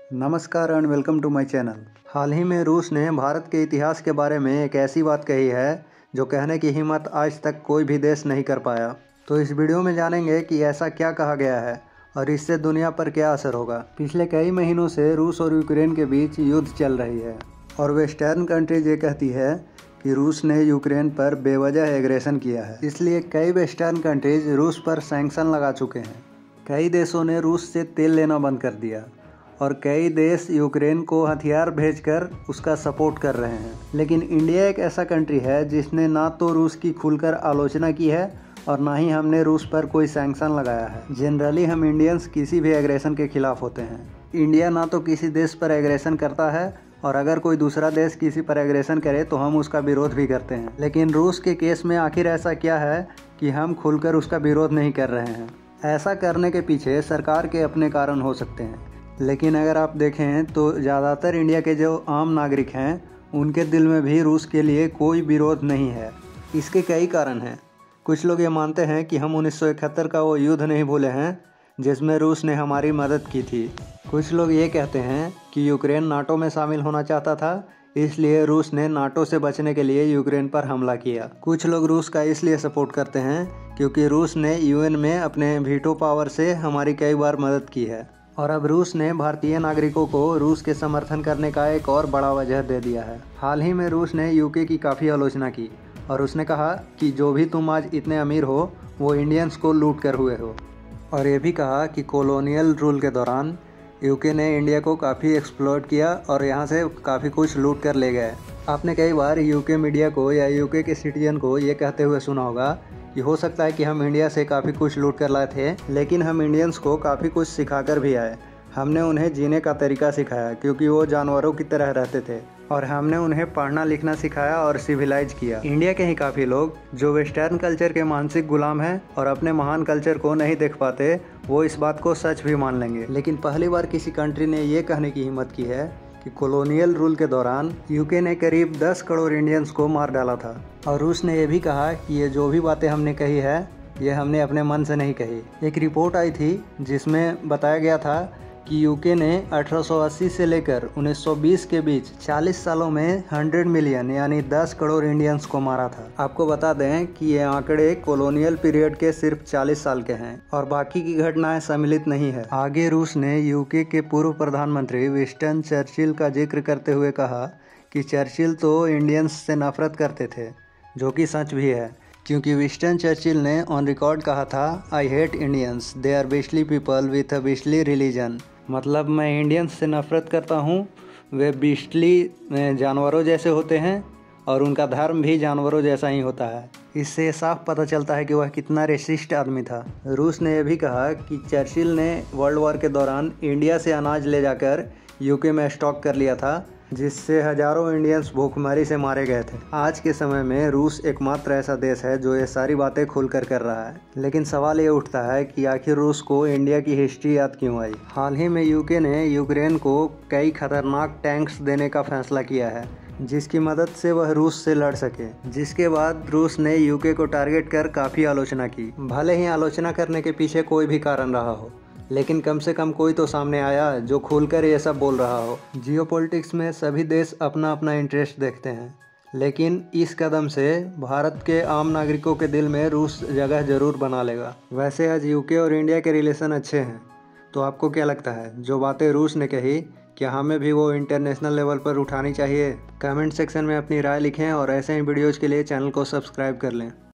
नमस्कार and welcome to my channel. हाल ही में रूस ने भारत के इतिहास के बारे में एक ऐसी बात कही है जो कहने की हिम्मत आज तक कोई भी देश नहीं कर पाया। तो इस वीडियो में जानेंगे कि ऐसा क्या कहा गया है और इससे दुनिया पर क्या असर होगा। पिछले कई महीनों से रूस और यूक्रेन के बीच युद्ध चल रही है और वेस्टर्न कंट्रीज ये कहती है कि रूस ने यूक्रेन पर बेवजह एग्रेशन किया है, इसलिए कई वेस्टर्न कंट्रीज रूस पर सैंक्शन लगा चुके हैं। कई देशों ने रूस से तेल लेना बंद कर दिया और कई देश यूक्रेन को हथियार भेजकर उसका सपोर्ट कर रहे हैं। लेकिन इंडिया एक ऐसा कंट्री है जिसने ना तो रूस की खुलकर आलोचना की है और ना ही हमने रूस पर कोई सैंक्शन लगाया है। जनरली हम इंडियंस किसी भी एग्रेशन के खिलाफ होते हैं। इंडिया ना तो किसी देश पर एग्रेशन करता है और अगर कोई दूसरा देश किसी पर एग्रेशन करे तो हम उसका विरोध भी करते हैं। लेकिन रूस के केस में आखिर ऐसा क्या है कि हम खुलकर उसका विरोध नहीं कर रहे हैं? ऐसा करने के पीछे सरकार के अपने कारण हो सकते हैं, लेकिन अगर आप देखें तो ज़्यादातर इंडिया के जो आम नागरिक हैं उनके दिल में भी रूस के लिए कोई विरोध नहीं है। इसके कई कारण हैं। कुछ लोग ये मानते हैं कि हम 1971 का वो युद्ध नहीं भूले हैं जिसमें रूस ने हमारी मदद की थी। कुछ लोग ये कहते हैं कि यूक्रेन नाटो में शामिल होना चाहता था, इसलिए रूस ने नाटो से बचने के लिए यूक्रेन पर हमला किया। कुछ लोग रूस का इसलिए सपोर्ट करते हैं क्योंकि रूस ने यूएन में अपने वीटो पावर से हमारी कई बार मदद की है और अब रूस ने भारतीय नागरिकों को रूस के समर्थन करने का एक और बड़ा वजह दे दिया है। हाल ही में रूस ने यूके की काफ़ी आलोचना की और उसने कहा कि जो भी तुम आज इतने अमीर हो वो इंडियंस को लूट कर हुए हो, और ये भी कहा कि कॉलोनियल रूल के दौरान यूके ने इंडिया को काफ़ी एक्सप्लॉइट किया और यहाँ से काफ़ी कुछ लूट कर ले गए। आपने कई बार यूके मीडिया को या यूके के सिटीजन को ये कहते हुए सुना होगा कि हो सकता है कि हम इंडिया से काफ़ी कुछ लूट कर लाए थे, लेकिन हम इंडियंस को काफ़ी कुछ सिखाकर भी आए। हमने उन्हें जीने का तरीका सिखाया क्योंकि वो जानवरों की तरह रहते थे, और हमने उन्हें पढ़ना लिखना सिखाया और सिविलाइज किया। इंडिया के ही काफ़ी लोग जो वेस्टर्न कल्चर के मानसिक गुलाम हैं और अपने महान कल्चर को नहीं देख पाते, वो इस बात को सच भी मान लेंगे। लेकिन पहली बार किसी कंट्री ने ये कहने की हिम्मत की है कि कॉलोनियल रूल के दौरान यूके ने करीब 10 करोड़ इंडियंस को मार डाला था। और रूस ने यह भी कहा कि ये जो भी बातें हमने कही है ये हमने अपने मन से नहीं कही। एक रिपोर्ट आई थी जिसमें बताया गया था कि यूके ने 1880 से लेकर 1920 के बीच 40 सालों में 100 मिलियन यानी 10 करोड़ इंडियंस को मारा था। आपको बता दें कि ये आंकड़े कॉलोनियल पीरियड के सिर्फ 40 साल के हैं और बाकी की घटनाएं सम्मिलित नहीं है। आगे रूस ने यूके के पूर्व प्रधानमंत्री विंस्टन चर्चिल का जिक्र करते हुए कहा कि चर्चिल तो इंडियंस से नफरत करते थे, जो कि सच भी है, क्योंकि विंस्टन चर्चिल ने ऑन रिकॉर्ड कहा था, I hate Indians, they are beastly people with a beastly religion. मतलब मैं इंडियंस से नफरत करता हूँ, वे बेस्टली जानवरों जैसे होते हैं और उनका धर्म भी जानवरों जैसा ही होता है। इससे साफ पता चलता है कि वह कितना रेसिस्ट आदमी था। रूस ने यह भी कहा कि चर्चिल ने वर्ल्ड वॉर के दौरान इंडिया से अनाज ले जाकर यूके में स्टॉक कर लिया था, जिससे हजारों इंडियंस भूखमरी से मारे गए थे। आज के समय में रूस एकमात्र ऐसा देश है जो ये सारी बातें खुलकर कर रहा है। लेकिन सवाल ये उठता है कि आखिर रूस को इंडिया की हिस्ट्री याद क्यों आई। हाल ही में यूके ने यूक्रेन को कई खतरनाक टैंक्स देने का फैसला किया है जिसकी मदद से वह रूस से लड़ सके, जिसके बाद रूस ने यूके को टारगेट कर काफ़ी आलोचना की। भले ही आलोचना करने के पीछे कोई भी कारण रहा हो, लेकिन कम से कम कोई तो सामने आया जो खुलकर ये सब बोल रहा हो। जियोपॉलिटिक्स में सभी देश अपना अपना इंटरेस्ट देखते हैं, लेकिन इस कदम से भारत के आम नागरिकों के दिल में रूस जगह जरूर बना लेगा। वैसे आज यूके और इंडिया के रिलेशन अच्छे हैं, तो आपको क्या लगता है जो बातें रूस ने कही, क्या हमें भी वो इंटरनेशनल लेवल पर उठानी चाहिए? कमेंट सेक्शन में अपनी राय लिखें और ऐसे ही वीडियोज़ के लिए चैनल को सब्सक्राइब कर लें।